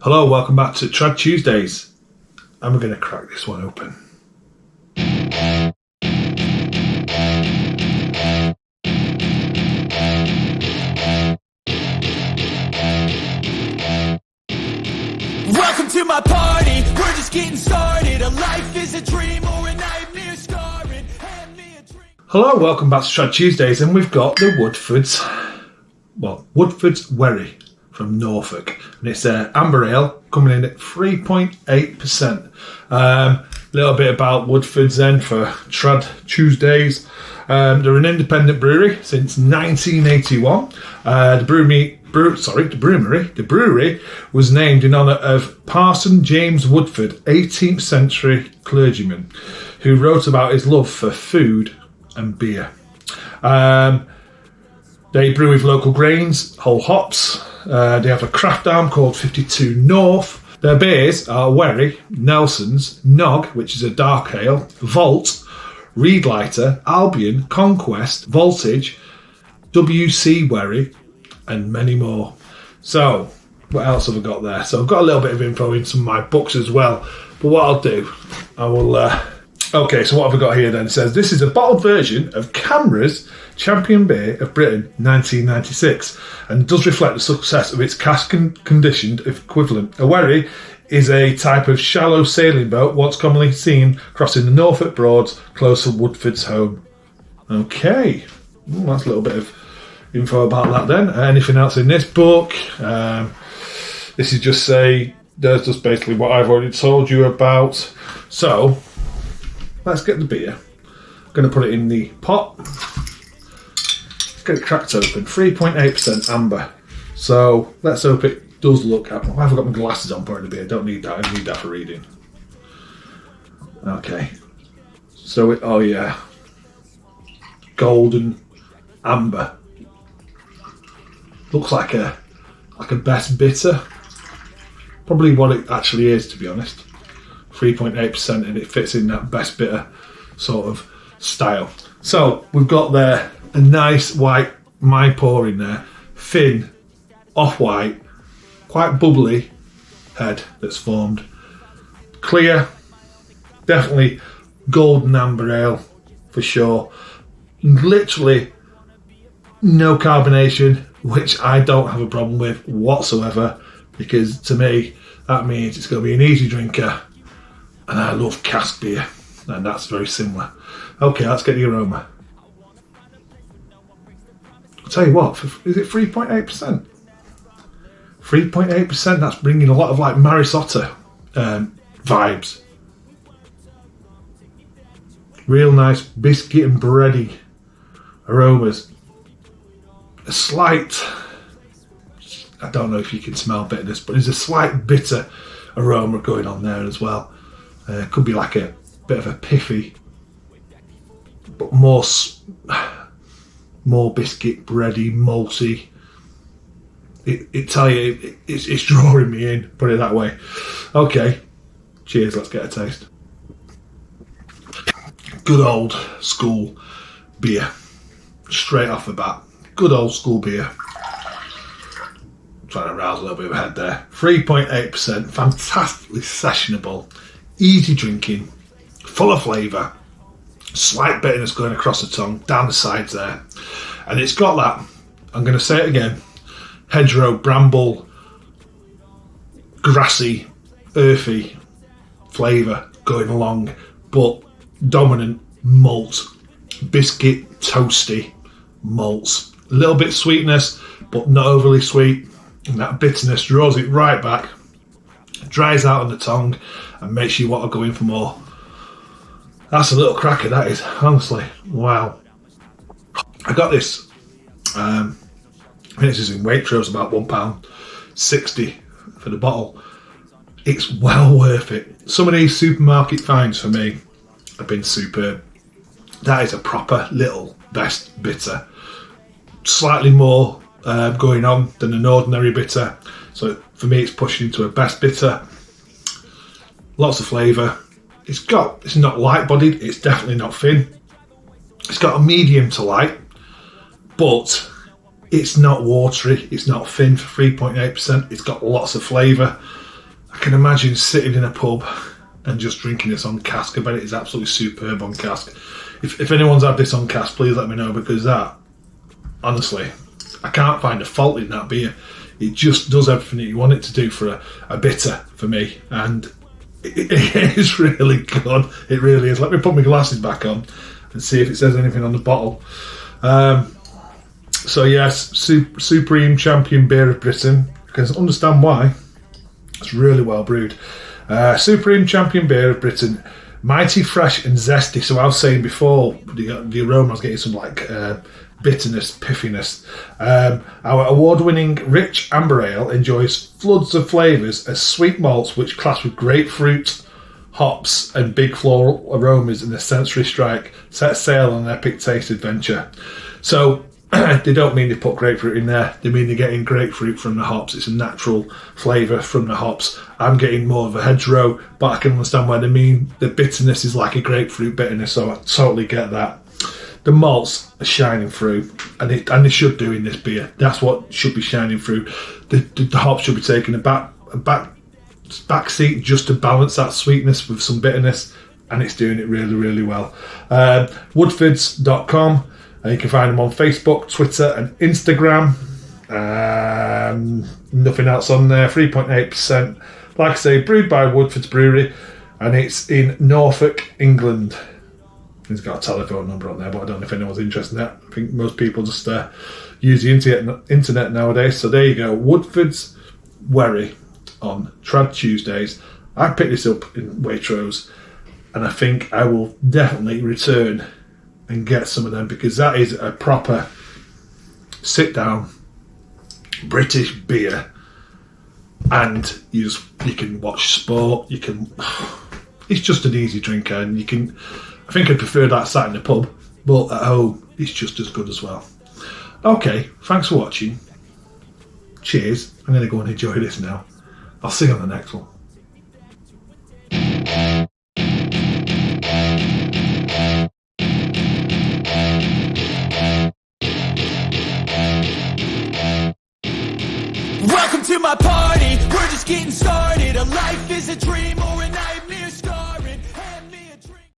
Hello, welcome back to Trad Tuesdays. And we're going to crack this one open. Welcome to my party, we're just getting started. A life is a dream or a nightmare scarring. Hand me a drink. Hello, welcome back to Trad Tuesdays, and we've got the Woodforde's Wherry from Norfolk. And it's amber ale coming in at 3.8%. Little bit about Woodforde's then for Trad Tuesdays. They're an independent brewery since 1981. The brewery was named in honour of Parson James Woodforde, 18th century clergyman, who wrote about his love for food and beer. They brew with local grains, whole hops. They have a craft arm called 52 North. Their beers are Wherry, Nelson's, Nog, which is a dark ale, Vault, Reed Lighter, Albion, Conquest, Voltage, WC Wherry, and many more. So, what else have I got there? So I've got a little bit of info in some of my books as well. But what I'll do, I will... Okay, so what have I got here then? It says, this is a bottled version of Camera's Champion Beer of Britain 1996 and does reflect the success of its cask-conditioned equivalent. A wherry is a type of shallow sailing boat once commonly seen crossing the Norfolk Broads close to Woodforde's home. Okay, that's a little bit of info about that then. Anything else in this book? This is just there's just basically what I've already told you about. So, let's get the beer. I'm going to put it in the pot. Let's get it cracked open. 3.8% amber. So let's hope it does look... I've got my glasses on pouring the beer. Don't need that. I need that for reading. Okay. So oh yeah. Golden amber. Looks like a best bitter. Probably what it actually is, to be honest. 3.8%, and it fits in that best bitter sort of style. So we've got there a nice white my pour in there, thin, off-white, quite bubbly head that's formed. Clear, definitely golden amber ale for sure. Literally no carbonation, which I don't have a problem with whatsoever, because to me that means it's going to be an easy drinker. And I love cask beer, and that's very similar. Okay, let's get the aroma. I'll tell you what, is it 3.8%? 3.8%, that's bringing a lot of like Marisotta vibes. Real nice biscuit and bready aromas. A slight, I don't know if you can smell bitterness, but there's a slight bitter aroma going on there as well. Could be like a bit of a piffy, but more biscuit, bready, malty. It's drawing me in, put it that way. Okay, cheers, let's get a taste. Good old school beer, straight off the bat. Good old school beer. I'm trying to rouse a little bit of a head there. 3.8%, fantastically sessionable. Easy drinking, full of flavour, slight bitterness going across the tongue, down the sides there. And it's got that, I'm going to say it again, hedgerow, bramble, grassy, earthy flavour going along, but dominant malt, biscuit, toasty malts. A little bit sweetness, but not overly sweet. And that bitterness draws it right back, dries out on the tongue, and makes you want to go in for more. That's a little cracker, that is, honestly. Wow. I got this, I think this is in Waitrose, about £1.60 for the bottle. It's well worth it. Some of these supermarket finds for me have been superb. That is a proper little best bitter. Slightly more going on than an ordinary bitter. So for me, it's pushing into a best bitter. Lots of flavour. It's not light bodied, it's definitely not thin. It's got a medium to light, but it's not watery, it's not thin for 3.8%. It's got lots of flavour. I can imagine sitting in a pub and just drinking this on cask. I bet it is absolutely superb on cask. If anyone's had this on cask, please let me know, because that, honestly, I can't find a fault in that beer. It just does everything that you want it to do for a bitter for me, and it is really good. It really is. Let me put my glasses back on and see if it says anything on the bottle. So yes, Supreme Champion Beer of Britain. You can understand why. It's really well brewed. Supreme Champion Beer of Britain. Mighty fresh and zesty. So I was saying before, the aroma, I was getting some like bitterness, piffiness. Our award-winning rich amber ale enjoys floods of flavours as sweet malts which clash with grapefruit, hops and big floral aromas in a sensory strike set sail on an epic taste adventure. So they don't mean they put grapefruit in there, they mean they're getting grapefruit from the hops. It's a natural flavour from the hops. I'm getting more of a hedgerow, but I can understand why they mean the bitterness is like a grapefruit bitterness, so I totally get that. The malts are shining through, and they should do in this beer. That's what should be shining through. The hops should be taking a back seat just to balance that sweetness with some bitterness, and it's doing it really, really well. Woodfordes.com. You can find them on Facebook, Twitter and Instagram. Nothing else on there. 3.8%. Like I say, brewed by Woodforde's Brewery, and it's in Norfolk, England. It's got a telephone number on there, but I don't know if anyone's interested in that. I think most people just use the internet nowadays. So there you go. Woodforde's Wherry on Trad Tuesdays. I picked this up in Waitrose, and I think I will definitely return and get some of them, because that is a proper sit down British beer, and you can watch sport. It's just an easy drinker, and you can. I think I'd prefer that sat in the pub, but at home it's just as good as well. Okay, thanks for watching. Cheers. I'm going to go and enjoy this now. I'll see you on the next one. Welcome to my party, we're just getting started. A life is a dream or a night.